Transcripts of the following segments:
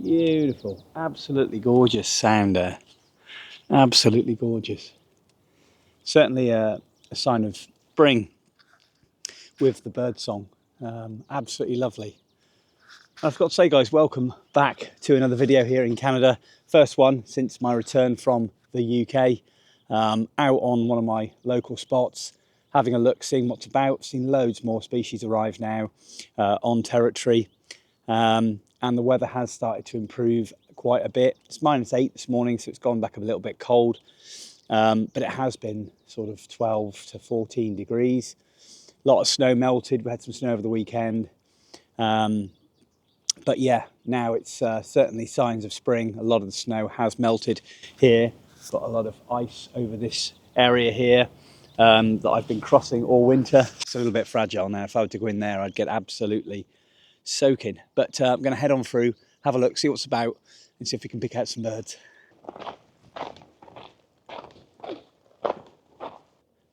Beautiful, absolutely gorgeous sound there. Absolutely gorgeous. Certainly a sign of spring with the bird song. Absolutely lovely. I've got to say, guys, welcome back to another video here in Canada. First one since my return from the UK. Out on one of my local spots, having a look, seeing what's about. Seen loads more species arrive now on territory. And the weather has started to improve quite a bit. It's -8 this morning, so it's gone back a little bit cold. But it has been sort of 12 to 14 degrees. A lot of snow melted. We had some snow over the weekend. But yeah, now it's certainly signs of spring. A lot of the snow has melted here. Got a lot of ice over this area here that I've been crossing all winter. It's a little bit fragile now. If I were to go in there, I'd get absolutely soaking. But I'm going to head on through, have a look, see what's about, and see if we can pick out some birds.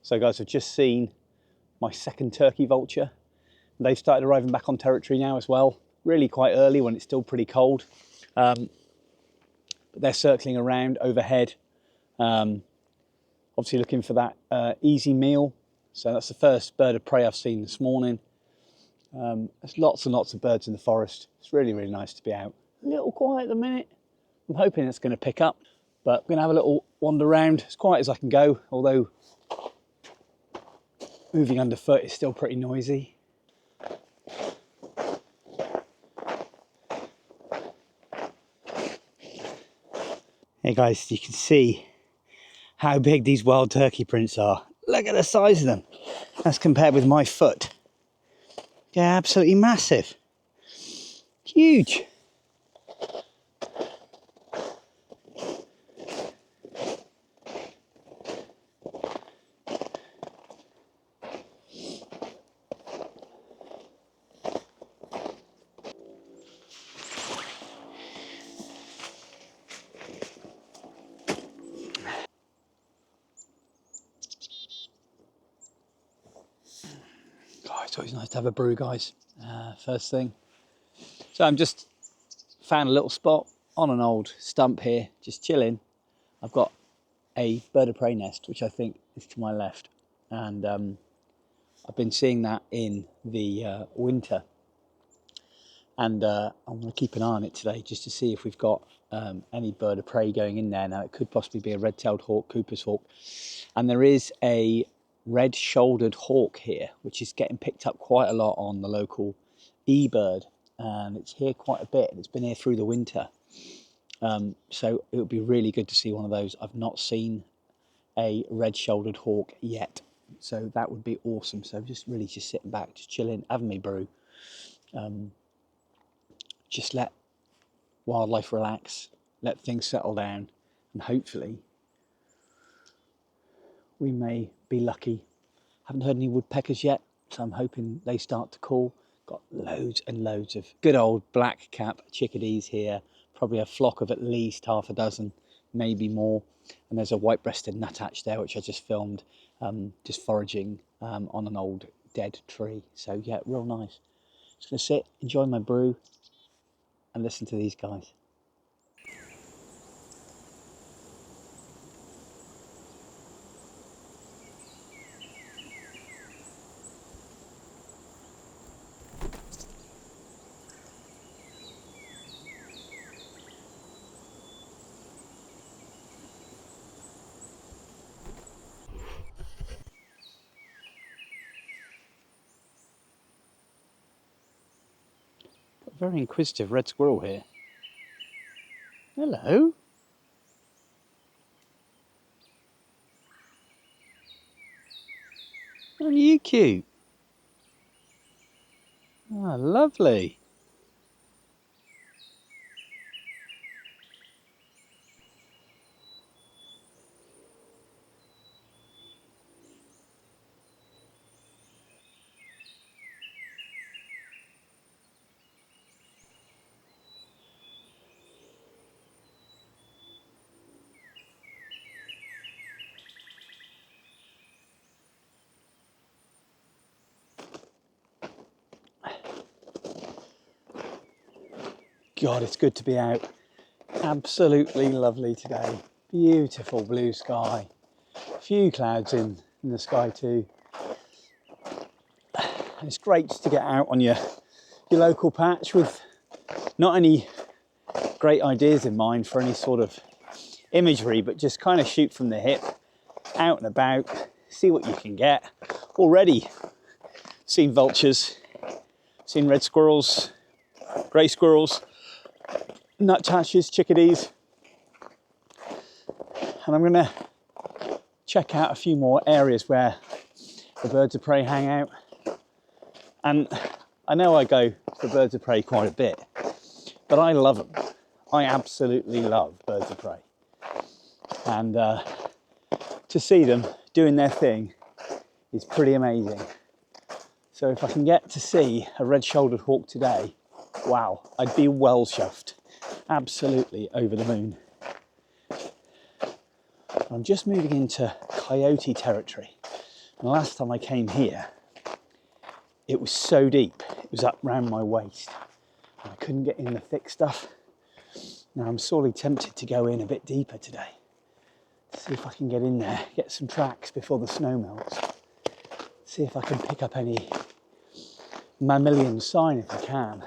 So guys, I've just seen my second turkey vulture. They've started arriving back on territory now as well. Really quite early when it's still pretty cold. But they're circling around overhead. Obviously looking for that easy meal. So that's the first bird of prey I've seen this morning. There's lots and lots of birds in the forest. It's really, really nice to be out. A little quiet at the minute. I'm hoping it's going to pick up, but I'm going to have a little wander around as quiet as I can go, although moving underfoot is still pretty noisy. Hey guys, you can see how big these wild turkey prints are. Look at the size of them. That's compared with my foot. They're absolutely massive. Huge. Oh, it's always nice to have a brew, guys. First thing. So I'm just found a little spot on an old stump here, just chilling. I've got a bird of prey nest, which I think is to my left. And I've been seeing that in the winter. And I'm going to keep an eye on it today just to see if we've got any bird of prey going in there. Now, it could possibly be a red-tailed hawk, Cooper's hawk. And there is a red-shouldered hawk here, which is getting picked up quite a lot on the local eBird. And it's here quite a bit. It's been here through the winter. So it would be really good to see one of those. I've not seen a red-shouldered hawk yet. So that would be awesome. So just sitting back, just chilling, having me brew. Just let wildlife relax, let things settle down, and hopefully we may be lucky. Haven't heard any woodpeckers yet, so I'm hoping they start to call. Got loads and loads of good old black cap chickadees here, probably a flock of at least half a dozen, maybe more. And there's a white-breasted nuthatch there, which I just filmed, just foraging on an old dead tree. So yeah, real nice. Just gonna sit, enjoy my brew, and listen to these guys. Very inquisitive red squirrel here. Hello. Aren't you cute? Ah, lovely. God, it's good to be out. Absolutely lovely today. Beautiful blue sky. A few clouds in the sky too. And it's great just to get out on your local patch with not any great ideas in mind for any sort of imagery, but just kind of shoot from the hip, out and about, see what you can get. Already seen vultures, seen red squirrels, grey squirrels, nuthatches, chickadees. And I'm gonna check out a few more areas where the birds of prey hang out. And I know I go for birds of prey quite a bit, but I love them. I absolutely love birds of prey. And to see them doing their thing is pretty amazing. So if I can get to see a red-shouldered hawk today, wow, I'd be well chuffed. Absolutely over the moon. I'm just moving into coyote territory. And the last time I came here, it was so deep, it was up round my waist. And I couldn't get in the thick stuff. Now I'm sorely tempted to go in a bit deeper today. See if I can get in there, get some tracks before the snow melts. See if I can pick up any mammalian sign if I can.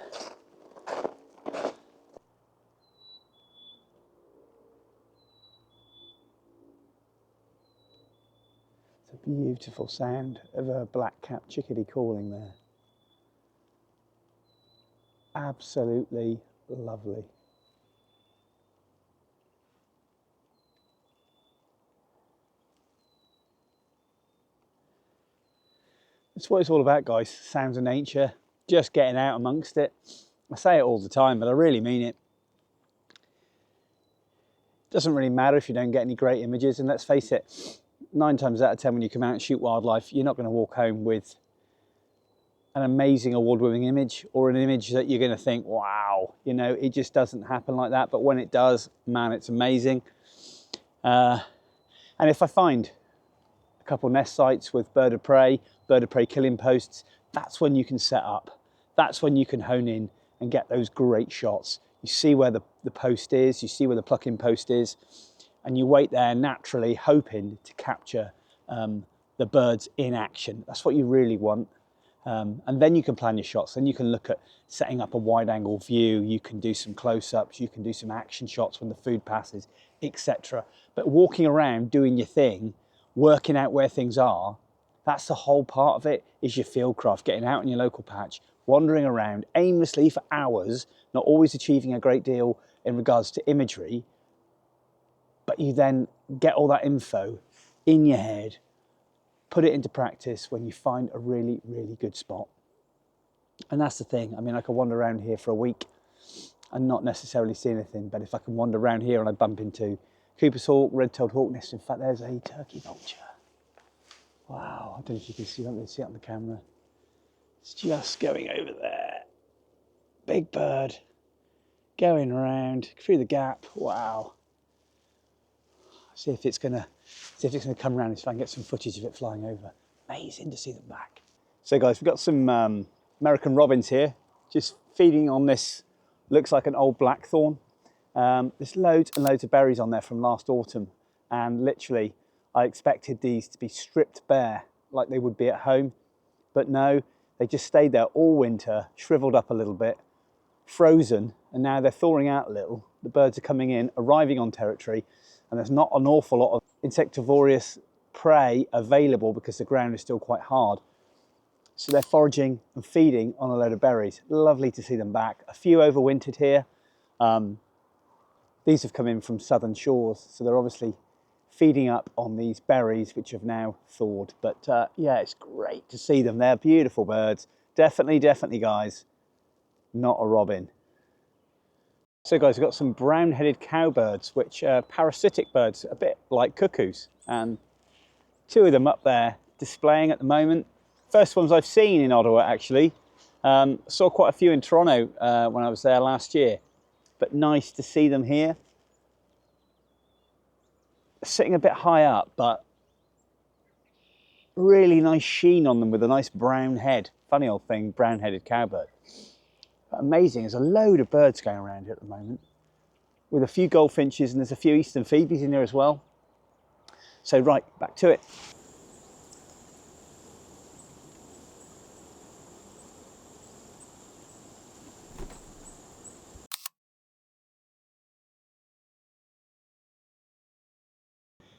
It's a beautiful sound of a black-capped chickadee calling there. Absolutely lovely. That's what it's all about, guys. Sounds of nature, just getting out amongst it. I say it all the time, but I really mean it. Doesn't really matter if you don't get any great images, and let's face it, 9 times out of 10 when you come out and shoot wildlife, you're not going to walk home with an amazing award-winning image or an image that you're going to think, wow, you know, it just doesn't happen like that. But when it does, man, it's amazing. And if I find a couple nest sites with bird of prey killing posts, that's when you can set up. That's when you can hone in and get those great shots. You see where the post is, you see where the plucking post is, and you wait there naturally, hoping to capture the birds in action. That's what you really want. And then you can plan your shots. Then you can look at setting up a wide angle view. You can do some close-ups. You can do some action shots when the food passes, etc. But walking around, doing your thing, working out where things are, that's the whole part of it, is your fieldcraft, getting out in your local patch, wandering around aimlessly for hours, not always achieving a great deal in regards to imagery, but you then get all that info in your head, put it into practice when you find a really, really good spot. And that's the thing. I mean, I could wander around here for a week and not necessarily see anything, but if I can wander around here and I bump into Cooper's hawk, red-tailed hawk nest, in fact, there's a turkey vulture. Wow, I don't know if you can see that, let's see it on the camera. It's just going over there. Big bird, going around through the gap, wow. See if it's gonna come around, if I can get some footage of it flying over. Amazing to see them back. So guys, we've got some American robins here, just feeding on this, looks like an old blackthorn. There's loads and loads of berries on there from last autumn, and literally I expected these to be stripped bare like they would be at home, but no, they just stayed there all winter, shriveled up a little bit, frozen, and now they're thawing out a little. The birds are coming in, arriving on territory, and there's not an awful lot of insectivorous prey available because the ground is still quite hard. So they're foraging and feeding on a load of berries. Lovely to see them back. A few overwintered here. These have come in from southern shores, so they're obviously feeding up on these berries which have now thawed. But yeah, it's great to see them. They're beautiful birds. Definitely, definitely, guys, not a robin. So guys, we've got some brown-headed cowbirds, which are parasitic birds, a bit like cuckoos. And 2 of them up there displaying at the moment. First ones I've seen in Ottawa, actually. Saw quite a few in Toronto when I was there last year. But nice to see them here. Sitting a bit high up, but really nice sheen on them with a nice brown head. Funny old thing, brown-headed cowbird. But amazing, there's a load of birds going around here at the moment, with a few goldfinches, and there's a few eastern phoebes in there as well. So right, back to it.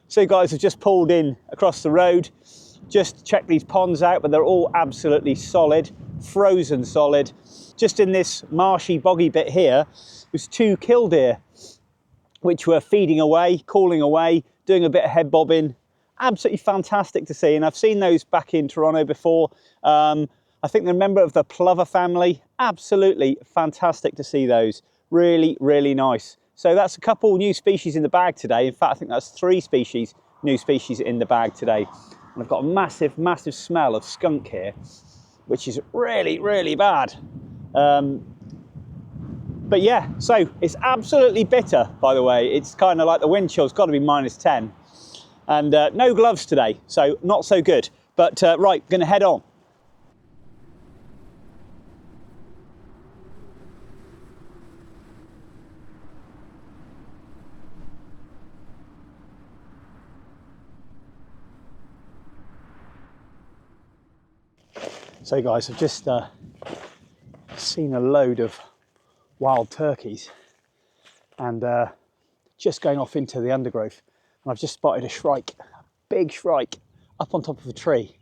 So guys, I've just pulled in across the road, just checked these ponds out, but they're all absolutely solid, frozen solid. Just in this marshy, boggy bit here, was 2 killdeer, which were feeding away, calling away, doing a bit of head bobbing. Absolutely fantastic to see, and I've seen those back in Toronto before. I think they're a member of the plover family. Absolutely fantastic to see those. Really, really nice. So that's a couple new species in the bag today. In fact, I think that's 3 new species in the bag today. And I've got a massive, massive smell of skunk here, which is really, really bad. But yeah, so it's absolutely bitter, by the way. It's kind of like the wind chill's got to be -10. And no gloves today, so not so good. But right, going to head on. So guys, I've just seen a load of wild turkeys, and just going off into the undergrowth, and I've just spotted a shrike, a big shrike, up on top of a tree.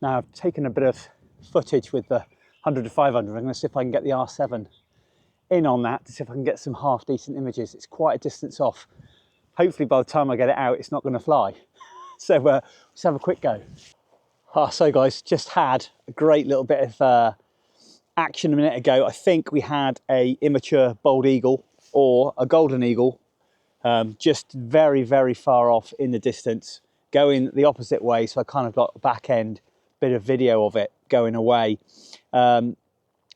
Now I've taken a bit of footage with the 100 to 500. I'm going to see if I can get the R7 in on that to see if I can get some half decent images. It's quite a distance off. Hopefully by the time I get it out, it's not going to fly. So let's have a quick go. So guys, just had a great little bit of action a minute ago. I think we had a immature bald eagle or a golden eagle, just very, very far off in the distance, going the opposite way. So I kind of got a back end bit of video of it going away.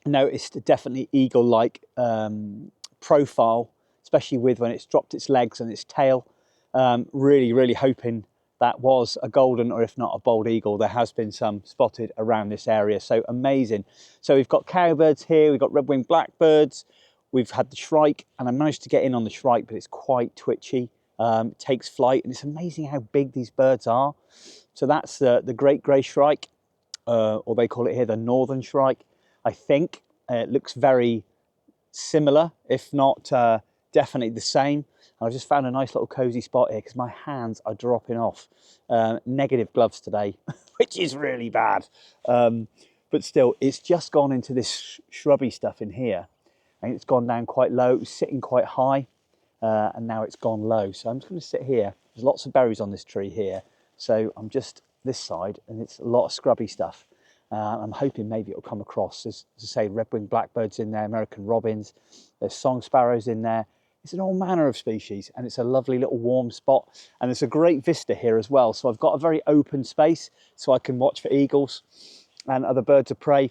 Noticed definitely eagle-like profile, especially with when it's dropped its legs and its tail. Really, really hoping that was a golden, or if not a bald eagle. There has been some spotted around this area, so amazing. So we've got cowbirds here, we've got red-winged blackbirds, we've had the shrike, and I managed to get in on the shrike, but it's quite twitchy. It takes flight, and it's amazing how big these birds are. So that's the great grey shrike, or they call it here the northern shrike. I think it looks very similar, if not definitely the same. I've just found a nice little cozy spot here because my hands are dropping off. Negative gloves today, which is really bad. But still, it's just gone into this shrubby stuff in here. And it's gone down quite low. It was sitting quite high, and now it's gone low. So I'm just going to sit here. There's lots of berries on this tree here. So I'm just this side, and it's a lot of scrubby stuff. I'm hoping maybe it'll come across. There's, as I say, red-winged blackbirds in there, American robins. There's song sparrows in there. It's an all manner of species, and it's a lovely little warm spot, and there's a great vista here as well. So I've got a very open space so I can watch for eagles and other birds of prey.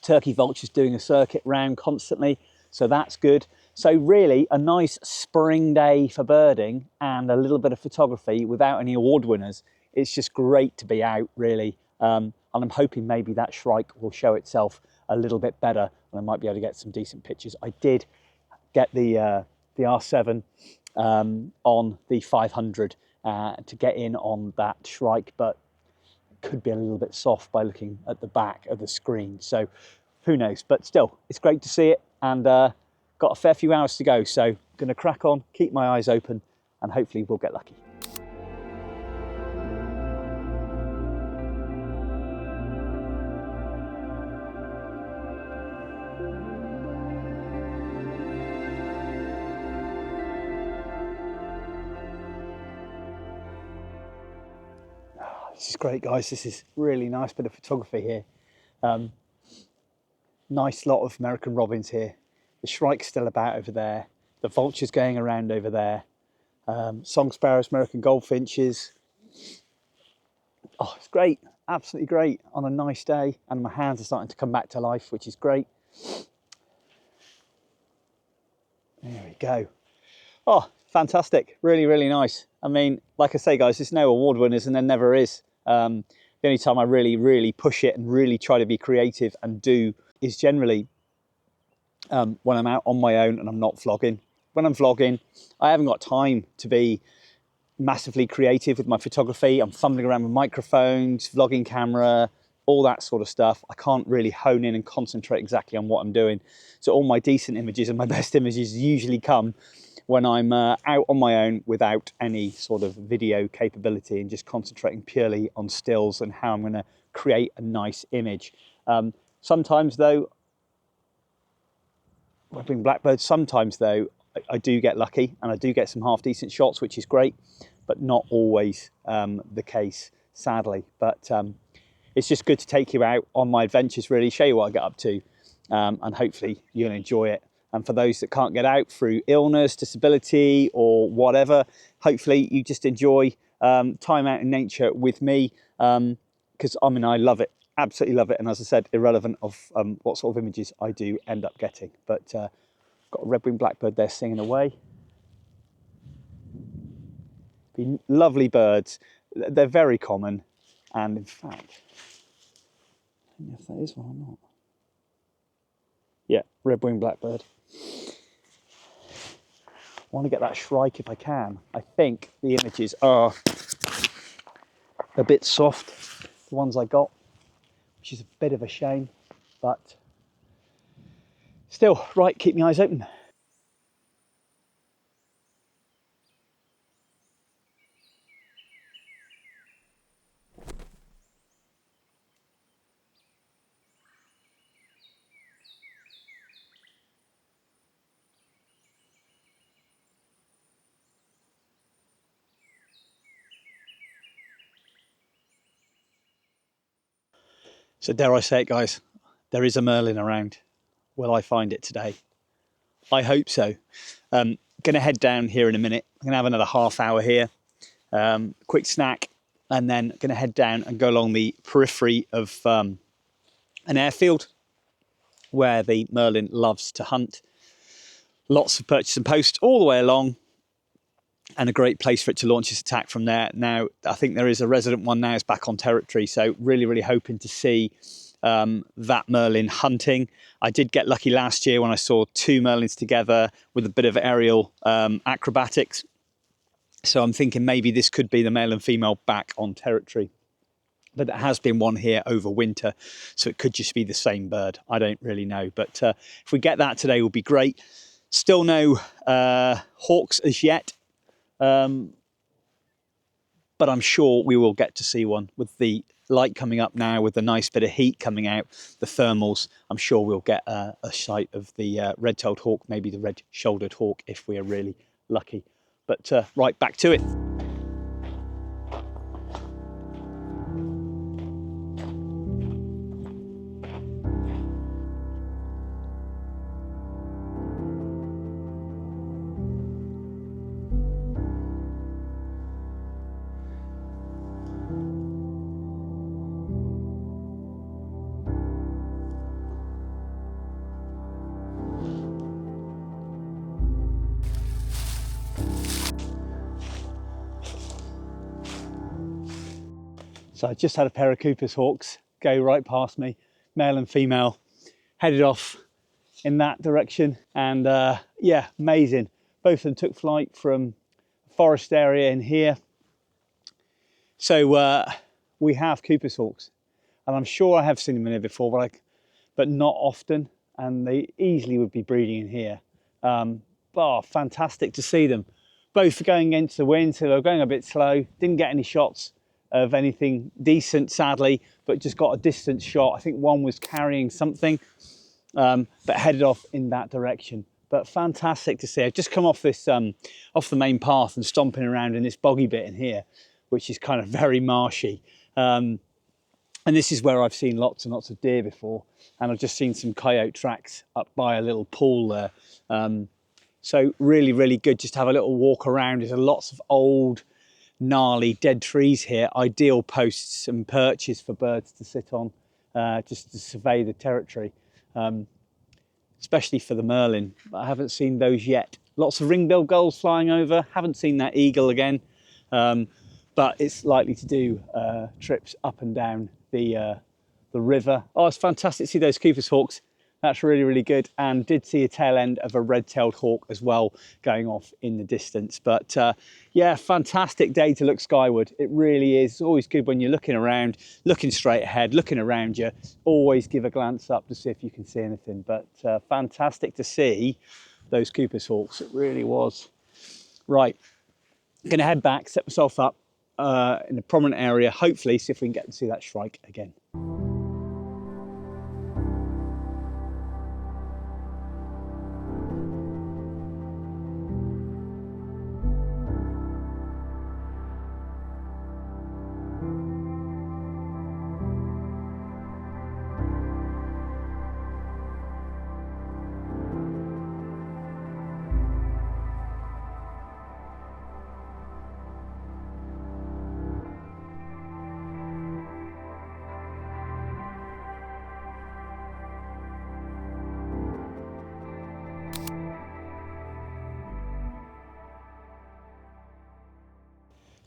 Turkey vultures doing a circuit round constantly, so that's good. So really a nice spring day for birding and a little bit of photography without any award winners. It's just great to be out, really, and I'm hoping maybe that shrike will show itself a little bit better and I might be able to get some decent pictures. I did get the R7 on the 500 to get in on that shrike, but it could be a little bit soft by looking at the back of the screen. So who knows, but still, it's great to see it, and got a fair few hours to go. So going to crack on, keep my eyes open, and hopefully we'll get lucky. This is great, guys. This is really nice bit of photography here. Nice lot of American robins here. The shrike's still about over there. The vulture's going around over there. Song sparrows, American goldfinches. Oh, it's great. Absolutely great on a nice day. And my hands are starting to come back to life, which is great. There we go. Oh, fantastic. Really, really nice. I mean, like I say, guys, there's no award winners and there never is. The only time I really, really push it and really try to be creative and do is generally when I'm out on my own and I'm not vlogging. When I'm vlogging, I haven't got time to be massively creative with my photography. I'm fumbling around with microphones, vlogging camera, all that sort of stuff. I can't really hone in and concentrate exactly on what I'm doing. So all my decent images and my best images usually come when I'm out on my own without any sort of video capability and just concentrating purely on stills and how I'm going to create a nice image. Sometimes though, red-winged blackbirds, sometimes though, I do get lucky and I do get some half decent shots, which is great, but not always the case, sadly. But it's just good to take you out on my adventures, really, show you what I get up to, and hopefully you'll enjoy it. And for those that can't get out through illness, disability, or whatever, hopefully you just enjoy time out in nature with me, because I mean, I love it, absolutely love it. And as I said, irrelevant of what sort of images I do end up getting. But got a red-winged blackbird there singing away. Be lovely birds. They're very common, and in fact, I don't know if that is one or not. Yeah, red-winged blackbird. I want to get that shrike if I can. I think the images are a bit soft, the ones I got, which is a bit of a shame, but still, right, keep my eyes open. So dare I say it, guys, there is a Merlin around. Will I find it today? I hope so. Going to head down here in a minute. I'm going to have another half hour here. Quick snack, and then going to head down and go along the periphery of an airfield where the Merlin loves to hunt. Lots of purchase and post all the way along, and a great place for it to launch its attack from there. Now, I think there is a resident one now, it's back on territory, so really, really hoping to see that Merlin hunting. I did get lucky last year when I saw two Merlins together with a bit of aerial acrobatics. So I'm thinking maybe this could be the male and female back on territory. But there has been one here over winter, so it could just be the same bird. I don't really know. But if we get that today, will be great. Still no hawks as yet. But I'm sure we will get to see one with the light coming up now, with the nice bit of heat coming out, the thermals. I'm sure we'll get a sight of the red-tailed hawk, maybe the red-shouldered hawk if we are really lucky. But right, back to it. So I just had a pair of Cooper's hawks go right past me, male and female, headed off in that direction, and yeah, amazing. Both of them took flight from a forest area in here. So we have Cooper's hawks, and I'm sure I have seen them in here before, but not often, and they easily would be breeding in here. Oh, fantastic to see them. Both going against the wind, so they were going a bit slow, didn't get any shots of anything decent, sadly, but just got a distance shot. I think one was carrying something, but headed off in that direction. But fantastic to see. I've just come off this, off the main path and stomping around in this boggy bit in here, which is kind of very marshy. And this is where I've seen lots and lots of deer before. And I've just seen some coyote tracks up by a little pool there. So really, really good just to have a little walk around. There's lots of old, gnarly dead trees here, ideal posts and perches for birds to sit on, just to survey the territory, especially for the Merlin. But I haven't seen those yet. Lots of ring-billed gulls flying over, haven't seen that eagle again, but it's likely to do trips up and down the river. Oh, it's fantastic to see those Cooper's hawks. That's really, really good. And did see a tail end of a red-tailed hawk as well going off in the distance. But yeah, fantastic day to look skyward. It really is. It's always good when you're looking around, looking straight ahead, looking around you. Always give a glance up to see if you can see anything. But fantastic to see those Cooper's hawks. It really was. Right, I'm going to head back, set myself up in a prominent area, hopefully see if we can get to see that shrike again.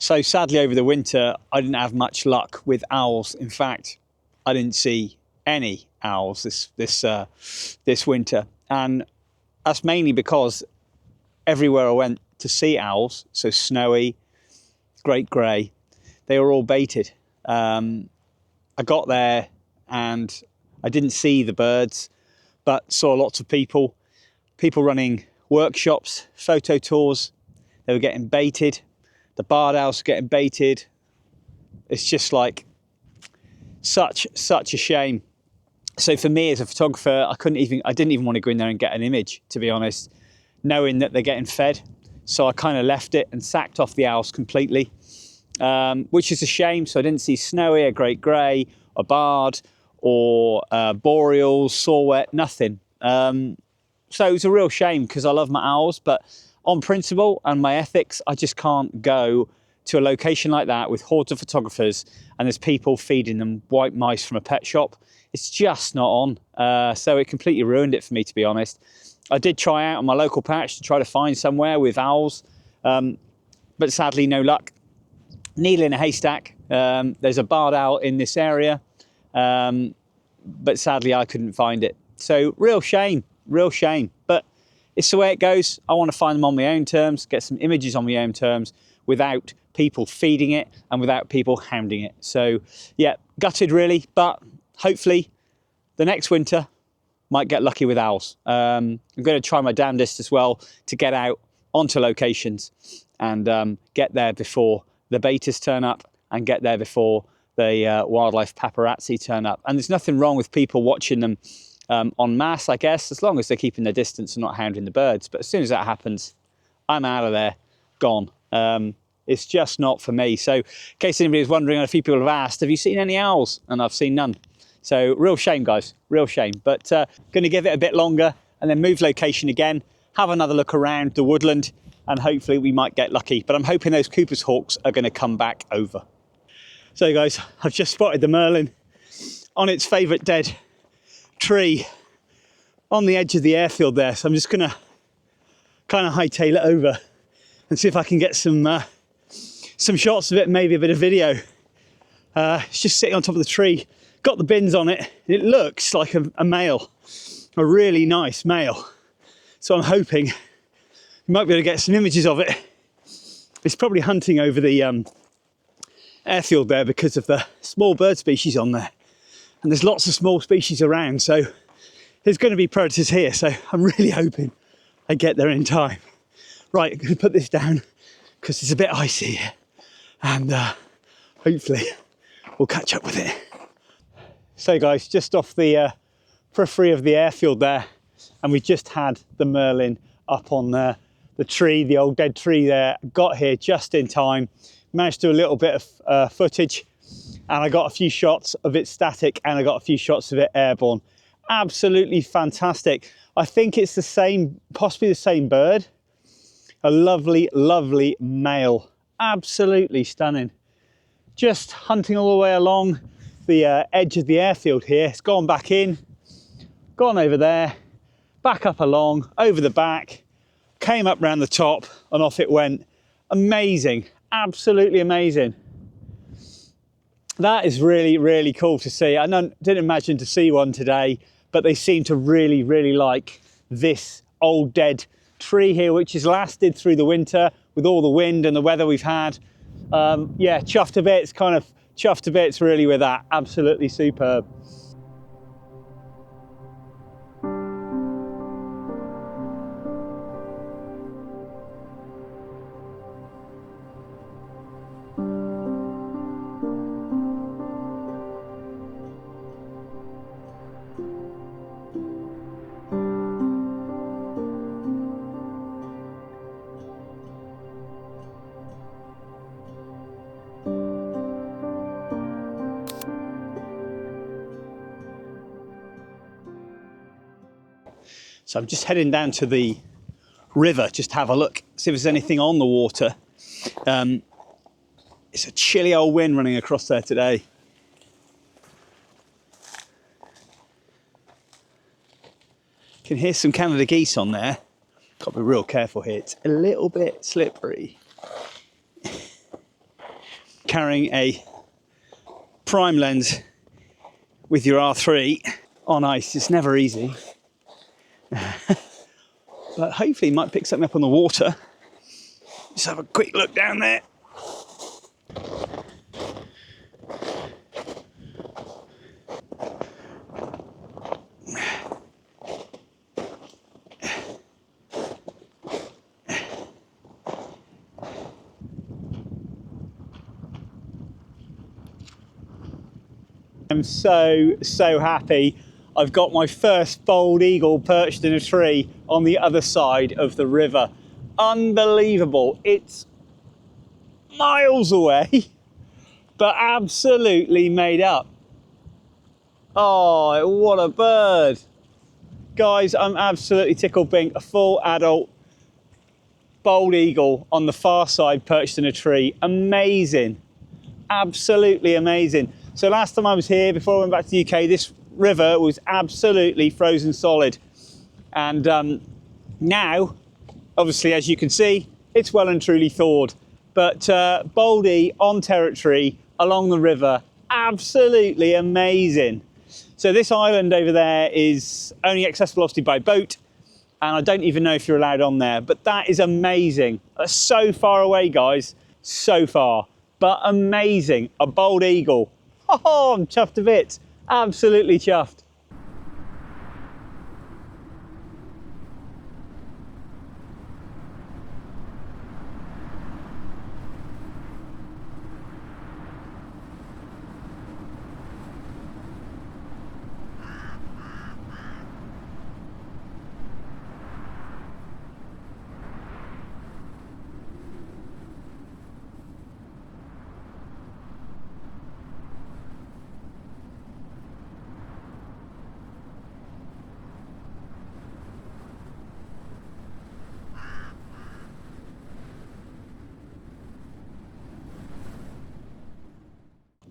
So sadly over the winter, I didn't have much luck with owls. In fact, I didn't see any owls this winter. And that's mainly because everywhere I went to see owls, so snowy, great grey, they were all baited. I got there and I didn't see the birds, but saw lots of people running workshops, photo tours. They were getting baited. The barred owls were getting baited. It's just like such a shame. So for me as a photographer, I didn't even want to go in there and get an image, to be honest, knowing that they're getting fed. So I kind of left it and sacked off the owls completely, which is a shame. So I didn't see snowy, a great grey, a barred, or boreals, saw-whet, nothing. So it was a real shame because I love my owls, but on principle and my ethics, I just can't go to a location like that with hordes of photographers and there's people feeding them white mice from a pet shop. It's just not on. So it completely ruined it for me, to be honest. I did try out on my local patch to try to find somewhere with owls, but sadly no luck. Needle in a haystack. There's a barred owl in this area, but sadly I couldn't find it. So real shame, but it's the way it goes. I want to find them on my own terms, get some images on my own terms without people feeding it and without people hounding it. So yeah, gutted really, but hopefully the next winter might get lucky with owls. I'm going to try my damnedest as well to get out onto locations and get there before the baiters turn up and get there before the wildlife paparazzi turn up. And there's nothing wrong with people watching them en masse, I guess, as long as they're keeping their distance and not hounding the birds. But as soon as that happens, I'm out of there, gone. It's just not for me. So in case anybody's wondering, and a few people have asked, have you seen any owls? And I've seen none. So real shame, guys, real shame. But going to give it a bit longer and then move location again, have another look around the woodland, and hopefully we might get lucky. But I'm hoping those Cooper's hawks are going to come back over. So guys, I've just spotted the Merlin on its favourite dead tree on the edge of the airfield there. So I'm just going to kind of hightail it over and see if I can get some shots of it, maybe a bit of video. It's just sitting on top of the tree, got the bins on it. It looks like a male, a really nice male. So I'm hoping you might be able to get some images of it. It's probably hunting over the airfield there because of the small bird species on there. And there's lots of small species around, so there's going to be predators here. So I'm really hoping I get there in time. Right, I'm going to put this down because it's a bit icy here. And hopefully we'll catch up with it. So guys, just off the periphery of the airfield there, and we just had the Merlin up on the tree, the old dead tree there. Got here just in time, managed to do a little bit of footage, and I got a few shots of it static and I got a few shots of it airborne. Absolutely fantastic. I think it's the same, possibly the same bird. A lovely, lovely male. Absolutely stunning. Just hunting all the way along the edge of the airfield here. It's gone back in, gone over there, back up along, over the back, came up round the top and off it went. Amazing, absolutely amazing. That is really, really cool to see. I didn't imagine to see one today, but they seem to really, really like this old dead tree here, which has lasted through the winter with all the wind and the weather we've had. Yeah, chuffed to bits, kind of chuffed to bits really with that. Absolutely superb. So I'm just heading down to the river, just to have a look, see if there's anything on the water. It's a chilly old wind running across there today. Can hear some Canada geese on there. Got to be real careful here. It's a little bit slippery. Carrying a prime lens with your R3 on ice is never easy. But hopefully you might pick something up on the water. Just have a quick look down there. I'm so happy. I've got my first bald eagle perched in a tree on the other side of the river. Unbelievable. It's miles away, but absolutely made up. Oh, what a bird. Guys, I'm absolutely tickled pink. A full adult bald eagle on the far side perched in a tree. Amazing. Absolutely amazing. So last time I was here, before I went back to the UK, this river was absolutely frozen solid. And now, obviously, as you can see, it's well and truly thawed. But baldy on territory along the river, absolutely amazing. So this island over there is only accessible obviously by boat, and I don't even know if you're allowed on there, but that is amazing. That's so far away, guys, so far, but amazing. A bald eagle. Oh, I'm chuffed to bits. Absolutely chuffed.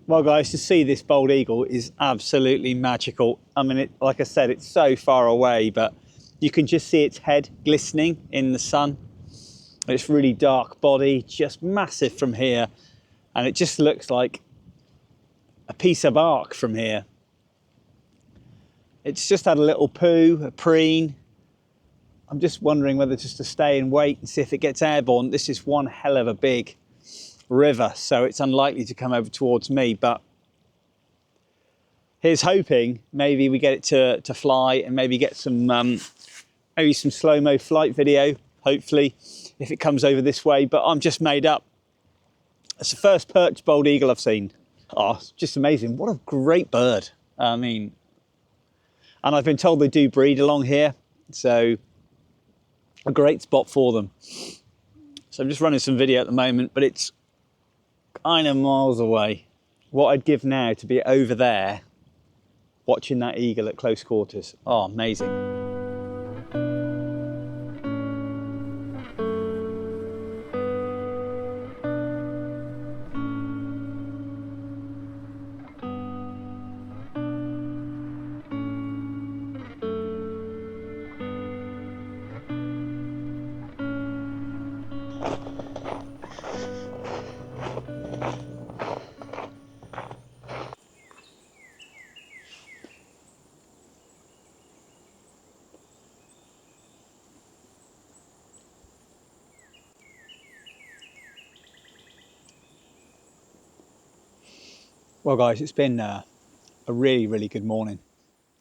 Well, guys, to see this bald eagle is absolutely magical. I mean, like I said, it's so far away, but you can just see its head glistening in the sun. It's really dark body, just massive from here. And it just looks like a piece of bark from here. It's just had a little poo, a preen. I'm just wondering whether just to stay and wait and see if it gets airborne. This is one hell of a big river, so it's unlikely to come over towards me, but here's hoping maybe we get it to fly and maybe get some maybe some slow-mo flight video, hopefully, if it comes over this way. But I'm just made up. It's the first perched bald eagle I've seen. Oh, it's just amazing. What a great bird. I mean, and I've been told they do breed along here, so a great spot for them. So I'm just running some video at the moment, but it's kind of miles away. What I'd give now to be over there watching that eagle at close quarters. Oh, amazing. Well guys, it's been a really good morning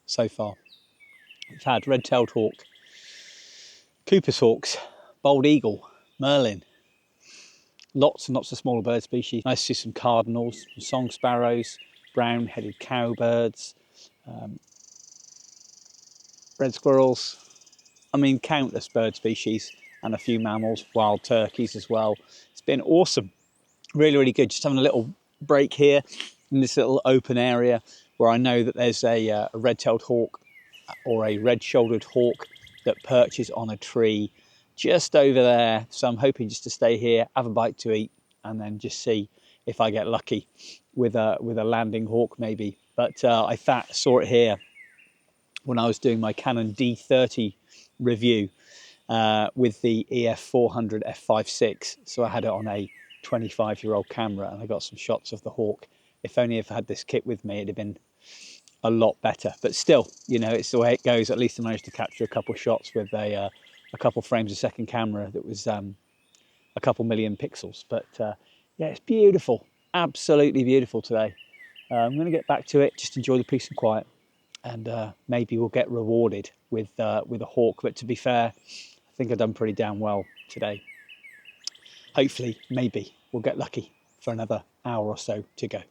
so far. We've had red-tailed hawk, Cooper's hawks, bald eagle, Merlin, lots and lots of smaller bird species. Nice to see some cardinals, some song sparrows, brown-headed cowbirds, red squirrels. I mean, countless bird species and a few mammals, wild turkeys as well. It's been awesome, really good. Just having a little break here in this little open area where I know that there's a red-tailed hawk or a red-shouldered hawk that perches on a tree just over there. So I'm hoping just to stay here, have a bite to eat, and then just see if I get lucky with a landing hawk maybe. But I saw it here when I was doing my Canon D30 review with the EF 400 F5.6. So I had it on a 25-year-old camera and I got some shots of the hawk. If only if I had this kit with me, it'd have been a lot better. But still, you know, it's the way it goes. At least I managed to capture a couple of shots with a couple frames a second camera that was a couple million pixels. But yeah, it's beautiful, absolutely beautiful today. I'm going to get back to it, just enjoy the peace and quiet, and maybe we'll get rewarded with a hawk. But to be fair, I think I've done pretty damn well today. Hopefully, maybe we'll get lucky for another hour or so to go.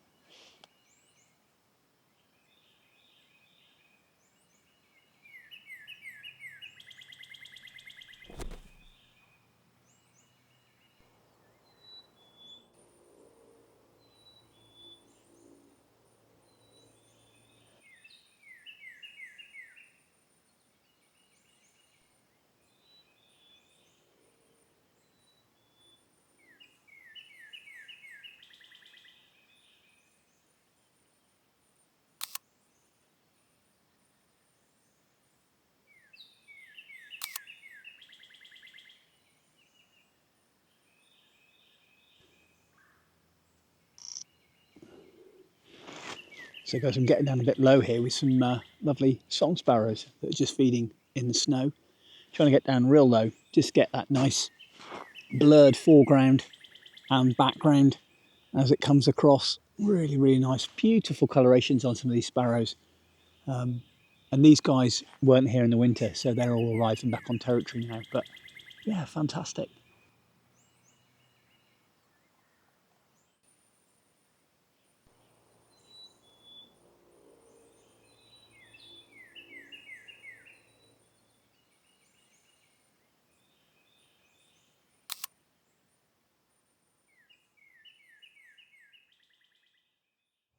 So guys, I'm getting down a bit low here with some lovely song sparrows that are just feeding in the snow. Trying to get down real low, just get that nice blurred foreground and background as it comes across. Really nice, beautiful colorations on some of these sparrows. And these guys weren't here in the winter, so they're all arriving back on territory now. But yeah, fantastic.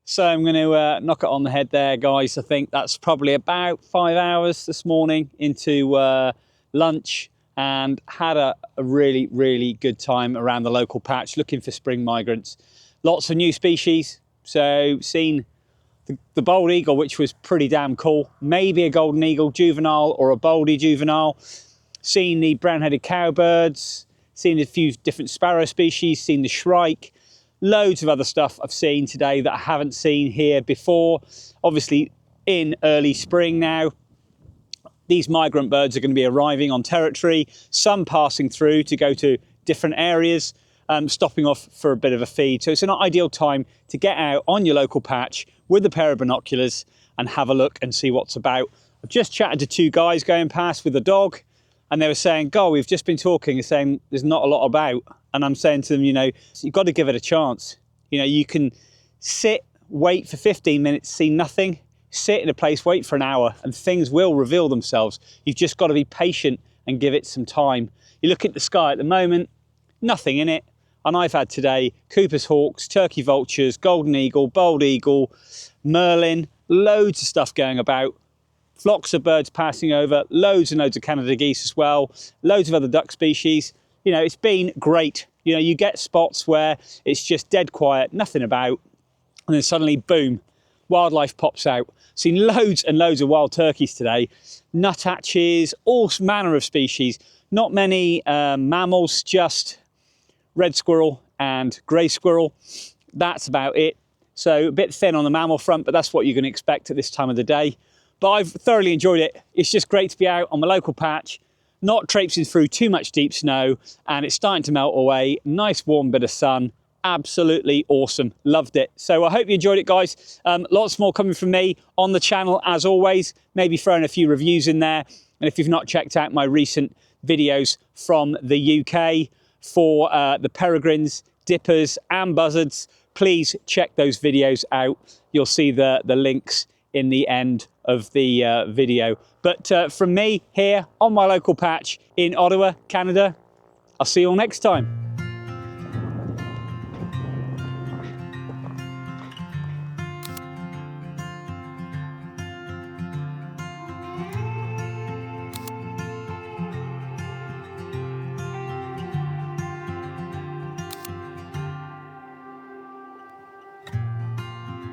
So I'm going to knock it on the head there, guys. I think that's probably about 5 hours this morning into lunch, and had a really good time around the local patch looking for spring migrants. Lots of new species. So seen the bald eagle, which was pretty damn cool. Maybe a golden eagle juvenile or a baldy juvenile. Seen the brown-headed cowbirds. Seen a few different sparrow species. Seen the shrike. Loads of other stuff I've seen today that I haven't seen here before. Obviously in early spring now. These migrant birds are going to be arriving on territory, some passing through to go to different areas, stopping off for a bit of a feed. So it's an ideal time to get out on your local patch with a pair of binoculars and have a look and see what's about. I've just chatted to two guys going past with a dog, and they were saying, God, we've just been talking and saying there's not a lot about. And I'm saying to them, you know, you've got to give it a chance. You know, you can sit, wait for 15 minutes, see nothing, sit in a place, wait for an hour, and things will reveal themselves. You've just got to be patient and give it some time. You look at the sky at the moment, nothing in it. And I've had today Cooper's hawks, turkey vultures, golden eagle, bald eagle, Merlin, loads of stuff going about. Flocks of birds passing over, loads and loads of Canada geese as well, loads of other duck species. You know, it's been great. You know, you get spots where it's just dead quiet, nothing about, and then suddenly, boom, wildlife pops out. Seen loads and loads of wild turkeys today, nuthatches, all manner of species. Not many mammals, just red squirrel and grey squirrel. That's about it. So a bit thin on the mammal front, but that's what you're going to expect at this time of the day. But I've thoroughly enjoyed it. It's just great to be out on my local patch, not traipsing through too much deep snow, and it's starting to melt away. Nice warm bit of sun. absolutely awesome. Loved it. So I hope you enjoyed it, guys. Lots more coming from me on the channel as always, maybe throwing a few reviews in there. And if you've not checked out my recent videos from the UK for the peregrines, dippers and buzzards, please check those videos out. You'll see the links in the end of the video. But from me here on my local patch in Ottawa, Canada, I'll see you all next time.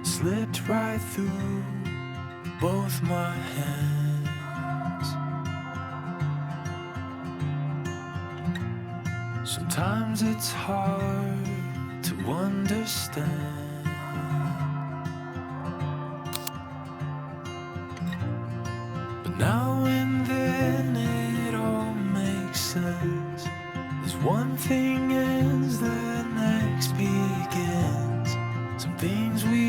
Slipped right through both my hands. Sometimes it's hard to understand, but now and then it all makes sense. As one thing ends, the next begins. Some things we